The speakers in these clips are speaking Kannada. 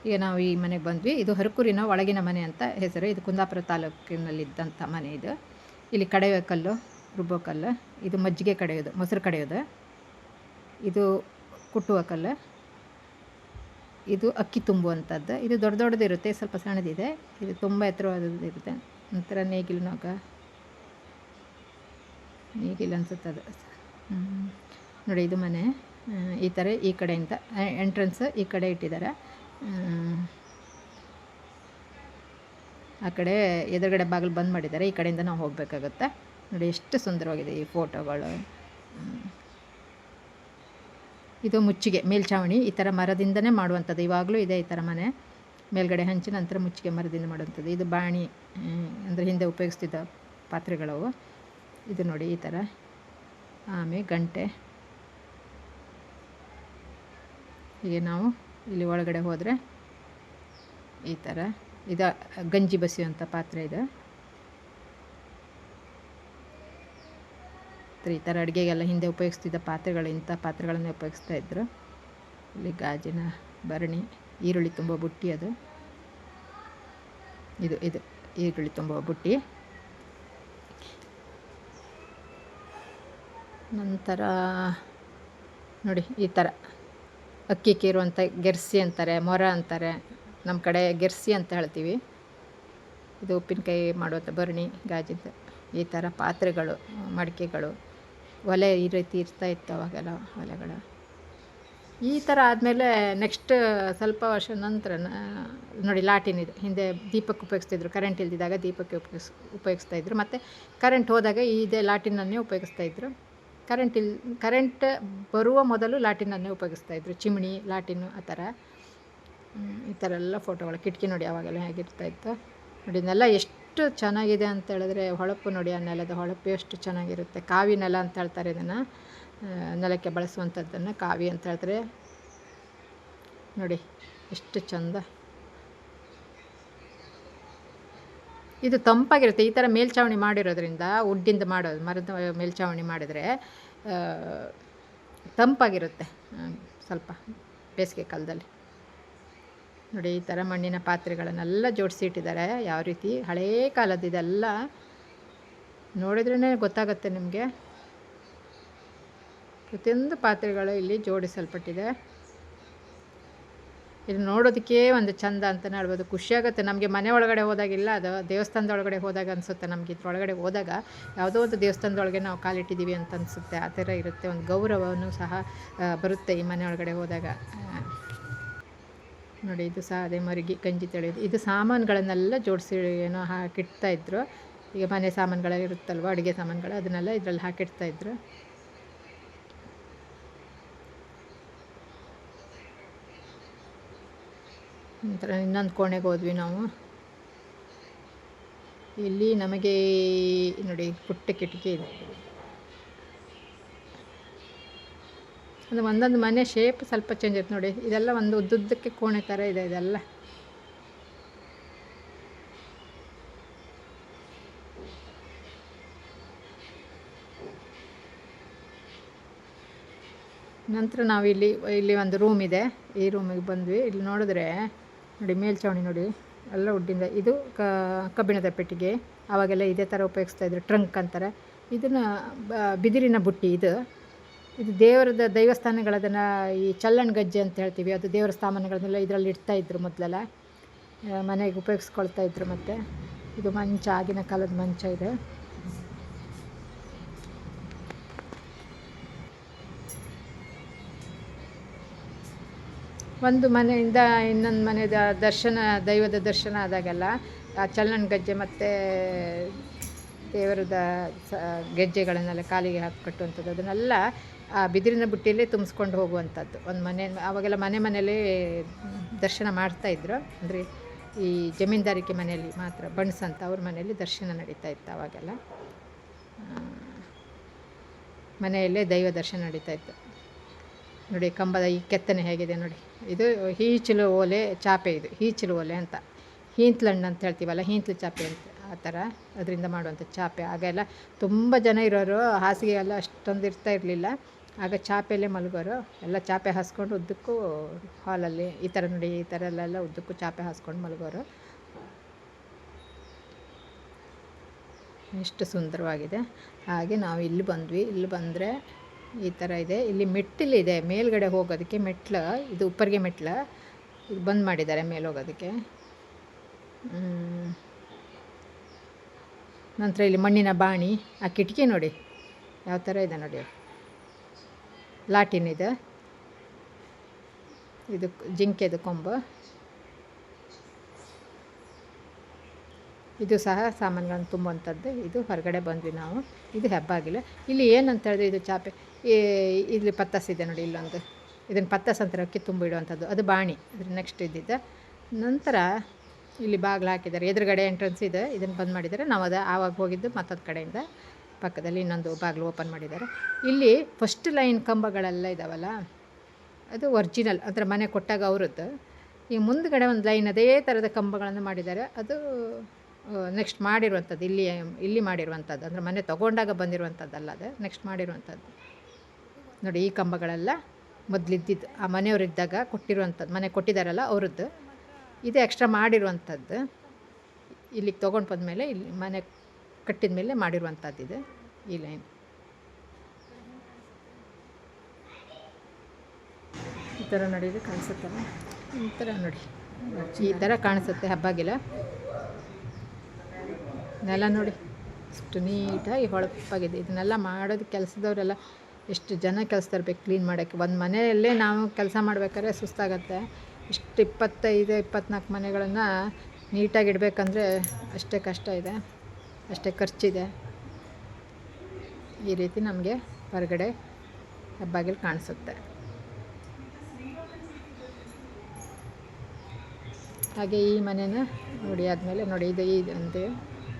ಈಗ ನಾವು ಈ ಮನೆಗೆ ಬಂದ್ವಿ. ಇದು ಹರಕೂರಿನ ಒಳಗಿನ ಮನೆ ಅಂತ ಹೆಸರು. ಇದು ಕುಂದಾಪುರ ತಾಲೂಕಿನಲ್ಲಿದ್ದಂಥ ಮನೆ ಇದು. ಇಲ್ಲಿ ಕಡೆಯೋ ಕಲ್ಲು, ರುಬ್ಬೋ ಕಲ್ಲು. ಇದು ಮಜ್ಜಿಗೆ ಕಡೆಯೋದು, ಮೊಸರು ಕಡೆಯೋದು. ಇದು ಕುಟ್ಟುವ ಕಲ್ಲು. ಇದು ಅಕ್ಕಿ ತುಂಬುವಂಥದ್ದು. ಇದು ದೊಡ್ಡ ದೊಡ್ಡದಿರುತ್ತೆ, ಸ್ವಲ್ಪ ಸಣ್ಣದಿದೆ. ಇದು ತುಂಬ ಎತ್ತರವಾದದ್ದಿರುತ್ತೆ. ನಂತರ ನೇಗಿಲು ಅನಿಸುತ್ತೆ ಅದು. ನೋಡಿ ಇದು ಮನೆ ಈ ಥರ. ಈ ಕಡೆಯಿಂದ ಎಂಟ್ರೆನ್ಸ್ ಈ ಕಡೆ ಇಟ್ಟಿದ್ದಾರೆ. ಆ ಕಡೆ ಎದುರುಗಡೆ ಬಾಗಿಲು ಬಂದ್ ಮಾಡಿದ್ದಾರೆ. ಈ ಕಡೆಯಿಂದ ನಾವು ಹೋಗಬೇಕಾಗುತ್ತೆ. ನೋಡಿ ಎಷ್ಟು ಸುಂದರವಾಗಿದೆ ಈ ಫೋಟೋಗಳು. ಇದು ಮುಚ್ಚಿಗೆ ಮೇಲ್ಛಾವಣಿ. ಈ ಥರ ಮರದಿಂದನೇ ಮಾಡುವಂಥದ್ದು. ಇವಾಗಲೂ ಇದೆ ಈ ಥರ ಮನೆ. ಮೇಲ್ಗಡೆ ಹಂಚಿ ನಂತರ ಮುಚ್ಚಿಗೆ ಮರದಿಂದ ಮಾಡುವಂಥದ್ದು. ಇದು ಬಾಣಿ ಅಂದರೆ ಹಿಂದೆ ಉಪಯೋಗಿಸ್ತಿದ್ದ ಪಾತ್ರೆಗಳವು. ಇದು ನೋಡಿ ಈ ಥರ. ಆಮೇಲೆ ಗಂಟೆ. ಹೀಗೆ ನಾವು ಇಲ್ಲಿ ಒಳಗಡೆ ಹೋದರೆ ಈ ಥರ. ಇದು ಗಂಜಿ ಬಸಿಯುವಂಥ ಪಾತ್ರೆ ಇದು. ಈ ಥರ ಅಡುಗೆಗೆಲ್ಲ ಹಿಂದೆ ಉಪಯೋಗಿಸ್ತಿದ್ದ ಪಾತ್ರೆಗಳು, ಇಂಥ ಪಾತ್ರೆಗಳನ್ನೇ ಉಪಯೋಗಿಸ್ತಾ ಇದ್ದರು. ಇಲ್ಲಿ ಗಾಜಿನ ಭರಣಿ, ಈರುಳ್ಳಿ ತುಂಬೋ ಬುಟ್ಟಿ ಅದು. ಇದು ಈರುಳ್ಳಿ ತುಂಬೋ ಬುಟ್ಟಿ. ನಂತರ ನೋಡಿ ಈ ಥರ ಅಕ್ಕಿ ಕೀರುವಂಥ ಗೆರ್ಸಿ ಅಂತಾರೆ, ಮೊರ ಅಂತಾರೆ. ನಮ್ಮ ಕಡೆ ಗೆರ್ಸಿ ಅಂತ ಹೇಳ್ತೀವಿ. ಇದು ಉಪ್ಪಿನಕಾಯಿ ಮಾಡುವಂಥ ಭರಣಿ, ಗಾಜಿದ್ದು. ಈ ಥರ ಪಾತ್ರೆಗಳು, ಮಡಿಕೆಗಳು, ಒಲೆ ಈ ರೀತಿ ಇರ್ತಾಯಿತ್ತು ಅವಾಗೆಲ್ಲ ಒಲೆಗಳು. ಈ ಥರ ಆದಮೇಲೆ ನೆಕ್ಸ್ಟ್ ಸ್ವಲ್ಪ ವರ್ಷ ನಂತರ ನೋಡಿ ಲಾಟಿನ್ ಇದು. ಹಿಂದೆ ದೀಪಕ್ಕೆ ಉಪಯೋಗಿಸ್ತಿದ್ರು. ಕರೆಂಟ್ ಇಲ್ದಿದ್ದಾಗ ದೀಪಕ್ಕೆ ಉಪಯೋಗಿಸ್ತಾಯಿದ್ರು. ಮತ್ತು ಕರೆಂಟ್ ಹೋದಾಗ ಇದೇ ಲಾಟಿನನ್ನೇ ಉಪಯೋಗಿಸ್ತಾಯಿದ್ರು. ಕರೆಂಟ್ ಬರುವ ಮೊದಲು ಲಾಟಿನನ್ನೇ ಉಪಯೋಗಿಸ್ತಾಯಿದ್ರು. ಚಿಮಣಿ, ಲಾಟಿನು ಆ ಥರ. ಈ ಥರ ಎಲ್ಲ ಫೋಟೋಗಳು. ಕಿಟಕಿ ನೋಡಿ ಅವಾಗೆಲ್ಲ ಹೇಗಿರ್ತಾಯಿತ್ತು ನೋಡಿ. ನೆಲ ಎಷ್ಟು ಚೆನ್ನಾಗಿದೆ ಅಂತ ಹೇಳಿದ್ರೆ, ಹೊಳಪು ನೋಡಿ, ಆ ನೆಲದ ಹೊಳಪು ಎಷ್ಟು ಚೆನ್ನಾಗಿರುತ್ತೆ. ಕಾವಿ ನೆಲ ಅಂತ ಹೇಳ್ತಾರೆ ಇದನ್ನು. ನೆಲಕ್ಕೆ ಬಳಸುವಂಥದ್ದನ್ನು ಕಾವಿ ಅಂತ ಹೇಳ್ತಾರೆ. ನೋಡಿ ಎಷ್ಟು ಚಂದ. ಇದು ತಂಪಾಗಿರುತ್ತೆ. ಈ ಥರ ಮೇಲ್ಛಾವಣಿ ಮಾಡಿರೋದ್ರಿಂದ, ವುಡ್ಡಿಂದ ಮಾಡೋದು, ಮರದ ಮೇಲ್ಛಾವಣಿ ಮಾಡಿದರೆ ತಂಪಾಗಿರುತ್ತೆ ಸ್ವಲ್ಪ ಬೇಸಿಗೆ ಕಾಲದಲ್ಲಿ. ನೋಡಿ ಈ ಥರ ಮಣ್ಣಿನ ಪಾತ್ರೆಗಳನ್ನೆಲ್ಲ ಜೋಡಿಸಿ ಇಟ್ಟಿದ್ದಾರೆ. ಯಾವ ರೀತಿ ಹಳೇ ಕಾಲದ್ದು ಇದೆಲ್ಲ ನೋಡಿದ್ರೇ ಗೊತ್ತಾಗುತ್ತೆ ನಿಮಗೆ. ಪ್ರತಿಯೊಂದು ಪಾತ್ರೆಗಳು ಇಲ್ಲಿ ಜೋಡಿಸಲ್ಪಟ್ಟಿದೆ. ಇದು ನೋಡೋದಕ್ಕೆ ಒಂದು ಚಂದ ಅಂತಲೇ ಹೇಳ್ಬೋದು. ಖುಷಿಯಾಗುತ್ತೆ ನಮಗೆ. ಮನೆ ಒಳಗಡೆ ಹೋದಾಗಿಲ್ಲ, ಅದು ದೇವಸ್ಥಾನದ ಒಳಗಡೆ ಹೋದಾಗ ಅನಿಸುತ್ತೆ ನಮಗೆ. ಇದ್ರೊಳಗಡೆ ಹೋದಾಗ ಯಾವುದೋ ಒಂದು ದೇವಸ್ಥಾನದೊಳಗೆ ನಾವು ಕಾಲಿಟ್ಟಿದ್ದೀವಿ ಅಂತ ಅನಿಸುತ್ತೆ. ಆ ಥರ ಇರುತ್ತೆ. ಒಂದು ಗೌರವನೂ ಸಹ ಬರುತ್ತೆ ಈ ಮನೆ ಒಳಗಡೆ ಹೋದಾಗ. ನೋಡಿ ಇದು ಸಹ ಅದೇ ಮರುಗಿ ಗಂಜಿ ತೊಳೆಯೋದು. ಇದು ಸಾಮಾನುಗಳನ್ನೆಲ್ಲ ಜೋಡಿಸಿ ಏನೋ ಹಾಕಿಡ್ತಾಯಿದ್ರು. ಈಗ ಮನೆ ಸಾಮಾನುಗಳೆಲ್ಲ ಇರುತ್ತಲ್ವ, ಅಡುಗೆ ಸಾಮಾನುಗಳು, ಅದನ್ನೆಲ್ಲ ಇದರಲ್ಲಿ ಹಾಕಿಡ್ತಾಯಿದ್ರು. ನಂತರ ಇನ್ನೊಂದು ಕೋಣೆಗೆ ಹೋದ್ವಿ ನಾವು. ಇಲ್ಲಿ ನಮಗೆ ನೋಡಿ ಪುಟ್ಟ ಕಿಟಕಿ ಇದೆ. ಅದು ಒಂದೊಂದು ಮನೆ ಶೇಪ್ ಸ್ವಲ್ಪ ಚೇಂಜ್ ಇರುತ್ತೆ ನೋಡಿ. ಇದೆಲ್ಲ ಒಂದು ಉದ್ದುದ್ದಕ್ಕೆ ಕೋಣೆ ಥರ ಇದೆ ಇದೆಲ್ಲ. ನಂತರ ನಾವು ಇಲ್ಲಿ ಒಂದು ರೂಮ್ ಇದೆ. ಈ ರೂಮಿಗೆ ಬಂದ್ವಿ. ಇಲ್ಲಿ ನೋಡಿದ್ರೆ ನೋಡಿ ಮೇಲ್ಛಾವಣಿ ನೋಡಿ ಎಲ್ಲ ವುಡ್ಡಿಂದ. ಇದು ಕಬ್ಬಿಣದ ಪೆಟ್ಟಿಗೆ. ಆವಾಗೆಲ್ಲ ಇದೇ ಥರ ಉಪಯೋಗಿಸ್ತಾಯಿದ್ರು. ಟ್ರಂಕ್ ಅಂತಾರೆ ಇದನ್ನು. ಬಿದಿರಿನ ಬುಟ್ಟಿ ಇದು. ದೇವಸ್ಥಾನಗಳದನ್ನು ಈ ಚಲ್ಲಣ ಗಜ್ಜೆ ಅಂತ ಹೇಳ್ತೀವಿ. ಅದು ದೇವರ ಸಾಮಾನುಗಳನ್ನೆಲ್ಲ ಇದರಲ್ಲಿ ಇಡ್ತಾಯಿದ್ರು ಮೊದಲೆಲ್ಲ. ಮನೆಗೆ ಉಪಯೋಗಿಸ್ಕೊಳ್ತಾಯಿದ್ರು. ಮತ್ತು ಇದು ಮಂಚ, ಆಗಿನ ಕಾಲದ ಮಂಚ ಇದೆ. ಒಂದು ಮನೆಯಿಂದ ಇನ್ನೊಂದು ಮನೆಯ ದೈವದ ದರ್ಶನ ಆದಾಗೆಲ್ಲ ಆ ಚಲ್ಲಣ ಗಜ್ಜೆ ಮತ್ತು ದೇವರದ ಗೆಜ್ಜೆಗಳನ್ನೆಲ್ಲ ಕಾಲಿಗೆ ಹಾಕಿ ಕಟ್ಟುವಂಥದ್ದು, ಅದನ್ನೆಲ್ಲ ಆ ಬಿದಿರಿನ ಬುಟ್ಟಿಯಲ್ಲೇ ತುಂಬಿಸ್ಕೊಂಡು ಹೋಗುವಂಥದ್ದು. ಒಂದು ಮನೆ ಆವಾಗೆಲ್ಲ ಮನೆಯಲ್ಲೇ ದರ್ಶನ ಮಾಡ್ತಾಯಿದ್ರು. ಅಂದರೆ ಈ ಜಮೀನ್ದಾರಿಕೆ ಮನೆಯಲ್ಲಿ ಮಾತ್ರ, ಬಣ್ಸ್ ಅಂತ ಅವ್ರ ಮನೆಯಲ್ಲಿ ದರ್ಶನ ನಡೀತಾ ಇತ್ತು ಆವಾಗೆಲ್ಲ. ಮನೆಯಲ್ಲೇ ದೈವ ದರ್ಶನ ನಡೀತಾಯಿತ್ತು. ನೋಡಿ ಕಂಬದ ಈ ಕೆತ್ತನೆ ಹೇಗಿದೆ ನೋಡಿ. ಇದು ಹೀಚಲು ಓಲೆ ಚಾಪೆ. ಇದು ಹೀಚಲು ಓಲೆ ಅಂತ, ಹೀಂತ್ಲಣ್ಣು ಅಂತ ಹೇಳ್ತೀವಲ್ಲ, ಹೀಂತ್ಲು ಚಾಪೆ ಅಂತ, ಆ ಥರ ಅದರಿಂದ ಮಾಡುವಂಥ ಚಾಪೆ. ಆಗೆಲ್ಲ ತುಂಬ ಜನ ಇರೋರು. ಹಾಸಿಗೆ ಎಲ್ಲ ಅಷ್ಟೊಂದು ಇರ್ತಾ ಇರಲಿಲ್ಲ. ಆಗ ಚಾಪೆಯಲ್ಲೇ ಮಲಗೋರು. ಎಲ್ಲ ಚಾಪೆ ಹಾಸ್ಕೊಂಡು ಉದ್ದಕ್ಕೂ ಹಾಲಲ್ಲಿ ಈ ಥರ ನೋಡಿ, ಈ ಥರ ಎಲ್ಲ ಉದ್ದಕ್ಕೂ ಚಾಪೆ ಹಾಸ್ಕೊಂಡು ಮಲಗೋರು. ಎಷ್ಟು ಸುಂದರವಾಗಿದೆ. ಹಾಗೆ ನಾವು ಇಲ್ಲಿ ಬಂದ್ವಿ. ಇಲ್ಲಿ ಬಂದರೆ ಈ ಥರ ಇದೆ. ಇಲ್ಲಿ ಮೆಟ್ಟಿಲಿದೆ ಮೇಲ್ಗಡೆ ಹೋಗೋದಕ್ಕೆ. ಮೆಟ್ಲು ಇದು ಉಪ್ಪರಿಗೆ ಮೆಟ್ಲು, ಇದು ಬಂದ್ ಮಾಡಿದ್ದಾರೆ ಮೇಲೆ ಹೋಗೋದಕ್ಕೆ. ನಂತರ ಇಲ್ಲಿ ಮಣ್ಣಿನ ಬಾಣಿ. ಆ ಕಿಟಕಿ ನೋಡಿ ಯಾವ ಥರ ಇದೆ ನೋಡಿ, ಲಾಟಿನಿದೆ. ಇದು ಜಿಂಕೆದು ಕೊಂಬು. ಇದು ಸಹ ಸಾಮಾನುಗಳನ್ನು ತುಂಬುವಂಥದ್ದು. ಇದು ಹೊರಗಡೆ ಬಂದ್ವಿ ನಾವು. ಇದು ಹೆಬ್ಬಾಗಿಲು. ಇಲ್ಲಿ ಏನಂತ ಹೇಳಿದ್ರೆ ಇದು ಚಾಪೆ, ಇಲ್ಲಿ ಪತ್ತಾಸ್ ಇದೆ ನೋಡಿ, ಇಲ್ಲೊಂದು ಇದನ್ನು ಪತ್ತಾಸ್ ಅಂತಾರೆ, ಅಕ್ಕಿ ತುಂಬಿಡುವಂಥದ್ದು. ಅದು ಬಾಣಿ. ಅದ್ರ ನೆಕ್ಸ್ಟ್ ಇದ್ದಿದ್ದ ನಂತರ ಇಲ್ಲಿ ಬಾಗಿಲು ಹಾಕಿದ್ದಾರೆ. ಎದುರುಗಡೆ ಎಂಟ್ರೆನ್ಸ್ ಇದೆ, ಇದನ್ನು ಬಂದ್ ಮಾಡಿದ್ದಾರೆ. ನಾವು ಆವಾಗ ಹೋಗಿದ್ದು ಮತ್ತೊಂದು ಕಡೆಯಿಂದ ಪಕ್ಕದಲ್ಲಿ ಇನ್ನೊಂದು ಬಾಗಿಲು ಓಪನ್ ಮಾಡಿದ್ದಾರೆ. ಇಲ್ಲಿ ಫಸ್ಟ್ ಲೈನ್ ಕಂಬಗಳೆಲ್ಲ ಇದ್ದಾವಲ್ಲ, ಅದು ಒರಿಜಿನಲ್ ಅಂದರೆ ಮನೆ ಕೊಟ್ಟಾಗ ಅವರದ್ದು. ಈ ಮುಂದ್ಗಡೆ ಒಂದು ಲೈನ್ ಅದೇ ಥರದ ಕಂಬಗಳನ್ನು ಮಾಡಿದ್ದಾರೆ. ಅದು ನೆಕ್ಸ್ಟ್ ಮಾಡಿರುವಂಥದ್ದು, ಇಲ್ಲಿ ಮಾಡಿರುವಂಥದ್ದು, ಅಂದರೆ ಮನೆ ತೊಗೊಂಡಾಗ ಬಂದಿರುವಂಥದ್ದಲ್ಲ, ಅದು ನೆಕ್ಸ್ಟ್ ಮಾಡಿರುವಂಥದ್ದು ನೋಡಿ. ಈ ಕಂಬಗಳೆಲ್ಲ ಮೊದಲಿದ್ದಿದ್ದು ಆ ಮನೆಯವರಿದ್ದಾಗ ಕೊಟ್ಟಿರುವಂಥದ್ದು, ಮನೆ ಕೊಟ್ಟಿದ್ದಾರಲ್ಲ ಅವರದ್ದು. ಇದು ಎಕ್ಸ್ಟ್ರಾ ಮಾಡಿರುವಂಥದ್ದು. ಇಲ್ಲಿಗೆ ತೊಗೊಂಡು ಬಂದಮೇಲೆ ಇಲ್ಲಿ ಮನೆ ಕಟ್ಟಿದ ಮೇಲೆ ಮಾಡಿರುವಂಥದ್ದಿದೆ ಈ ಲೈನ್. ಈ ಥರ ನೋಡಿ, ಇದು ಕಾಣಿಸುತ್ತಲ್ಲ, ಈ ಥರ ನೋಡಿ, ಈ ಥರ ಕಾಣಿಸುತ್ತೆ ಹೆಬ್ಬಾಗಿಲ. ನೆಲ ನೋಡಿ ಎಷ್ಟು ನೀಟಾಗಿ ಹೊಳಪಾಗಿದೆ. ಇದನ್ನೆಲ್ಲ ಮಾಡೋದು ಕೆಲಸದವರೆಲ್ಲ ಎಷ್ಟು ಜನ ಕೆಲಸದವ್ರು ಬೇಕು ಕ್ಲೀನ್ ಮಾಡೋಕ್ಕೆ. ಒಂದು ಮನೆಯಲ್ಲೇ ನಾವು ಕೆಲಸ ಮಾಡ್ಬೇಕಾದ್ರೆ ಸುಸ್ತಾಗತ್ತೆ. ಇಷ್ಟು 25-24 ಮನೆಗಳನ್ನು ನೀಟಾಗಿ ಇಡಬೇಕಂದ್ರೆ ಅಷ್ಟೇ ಕಷ್ಟ ಇದೆ, ಅಷ್ಟೇ ಖರ್ಚಿದೆ. ಈ ರೀತಿ ನಮಗೆ ಹೊರಗಡೆ ಹೆಬ್ಬಾಗಿಲು ಕಾಣಿಸುತ್ತೆ. ಹಾಗೆ ಈ ಮನೆನ ನೋಡಿ ಆದಮೇಲೆ ನೋಡಿ,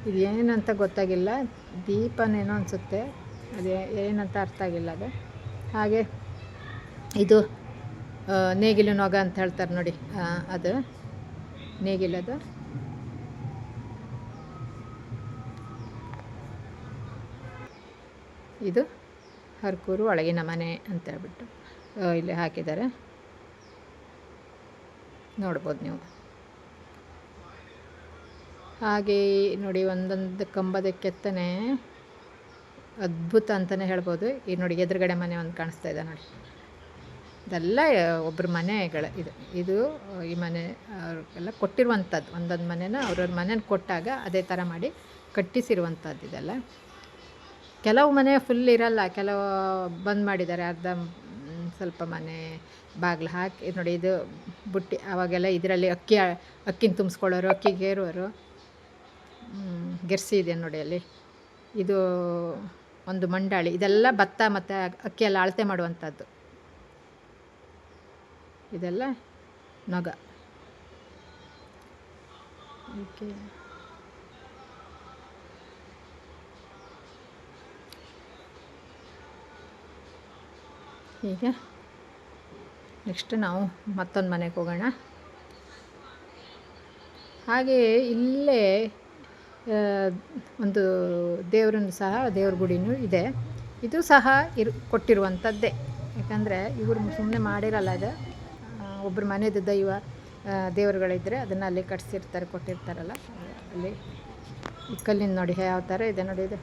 ಇದು ಏನಂತ ಗೊತ್ತಾಗಿಲ್ಲ, ದೀಪನೇನೋ ಅನಿಸುತ್ತೆ, ಅದು ಏನಂತ ಅರ್ಥ ಆಗಿಲ್ಲ ಅದು. ಹಾಗೆ ಇದು ನೇಗಿಲು ನೊಗ ಅಂತ ಹೇಳ್ತಾರೆ ನೋಡಿ, ಅದು ನೇಗಿಲದು. ಇದು ಹರ್ಕೂರು ಒಳಗಿನ ಮನೆ ಅಂತ ಹೇಳ್ಬಿಟ್ಟು ಇಲ್ಲಿ ಹಾಕಿದ್ದಾರೆ, ನೋಡ್ಬೋದು ನೀವು. ಹಾಗೆ ನೋಡಿ, ಒಂದೊಂದು ಕಂಬದ ಕೆತ್ತನೆ ಅದ್ಭುತ ಅಂತಲೇ ಹೇಳ್ಬೋದು. ಈ ನೋಡಿ ಎದುರುಗಡೆ ಮನೆ ಒಂದು ಕಾಣಿಸ್ತಾ ಇದೆ ನೋಡಿ, ಇದೆಲ್ಲ ಒಬ್ಬರ ಮನೆಗಳು. ಇದು ಈ ಮನೆ ಅವ್ರಿಗೆಲ್ಲ ಕೊಟ್ಟಿರುವಂಥದ್ದು. ಒಂದೊಂದು ಮನೆನ ಅವ್ರವ್ರ ಮನೇನ ಕೊಟ್ಟಾಗ ಅದೇ ಥರ ಮಾಡಿ ಕಟ್ಟಿಸಿರುವಂಥದ್ದು ಇದೆಲ್ಲ. ಕೆಲವು ಮನೆ ಫುಲ್ ಇರಲ್ಲ, ಕೆಲವು ಬಂದ್ ಮಾಡಿದ್ದಾರೆ, ಅರ್ಧ ಸ್ವಲ್ಪ ಮನೆ ಬಾಗಿಲು ಹಾಕಿ ನೋಡಿ. ಇದು ಬುಟ್ಟಿ, ಆವಾಗೆಲ್ಲ ಇದರಲ್ಲಿ ಅಕ್ಕಿನ ತುಂಬಿಸ್ಕೊಳ್ಳೋರು, ಅಕ್ಕಿ ಗೇರೋರು. ಗೆರ್ಸಿ ಇದೆ ನೋಡಿ ಅಲ್ಲಿ. ಇದು ಒಂದು ಮಂಡಾಳಿ. ಇದೆಲ್ಲ ಭತ್ತ ಮತ್ತು ಅಕ್ಕಿಯೆಲ್ಲ ಅಳತೆ ಮಾಡುವಂಥದ್ದು. ಇದೆಲ್ಲ ನೊಗ. ಓಕೆ, ಈಗ ನೆಕ್ಸ್ಟ್ ನಾವು ಮತ್ತೊಂದು ಮನೆಗೆ ಹೋಗೋಣ. ಹಾಗೆಯೇ ಇಲ್ಲೇ ಒಂದು ದೇವರನ್ನು ಸಹ, ದೇವ್ರ ಗುಡಿನೂ ಇದೆ. ಇದು ಸಹ ಕೊಟ್ಟಿರುವಂಥದ್ದೇ. ಯಾಕಂದರೆ ಇವರು ಸುಮ್ಮನೆ ಮಾಡಿರಲ್ಲ, ಇದು ಒಬ್ಬರ ಮನೆಯದು ದೈವ ದೇವರುಗಳಿದ್ದರೆ ಅದನ್ನು ಅಲ್ಲಿ ಕಟ್ಸಿರ್ತಾರೆ, ಕೊಟ್ಟಿರ್ತಾರಲ್ಲ ಅಲ್ಲಿ. ಈ ಕಲ್ಲಿನ ನೋಡಿ ಯಾವ ಥರ ಇದೆ ನೋಡಿ ಇದು.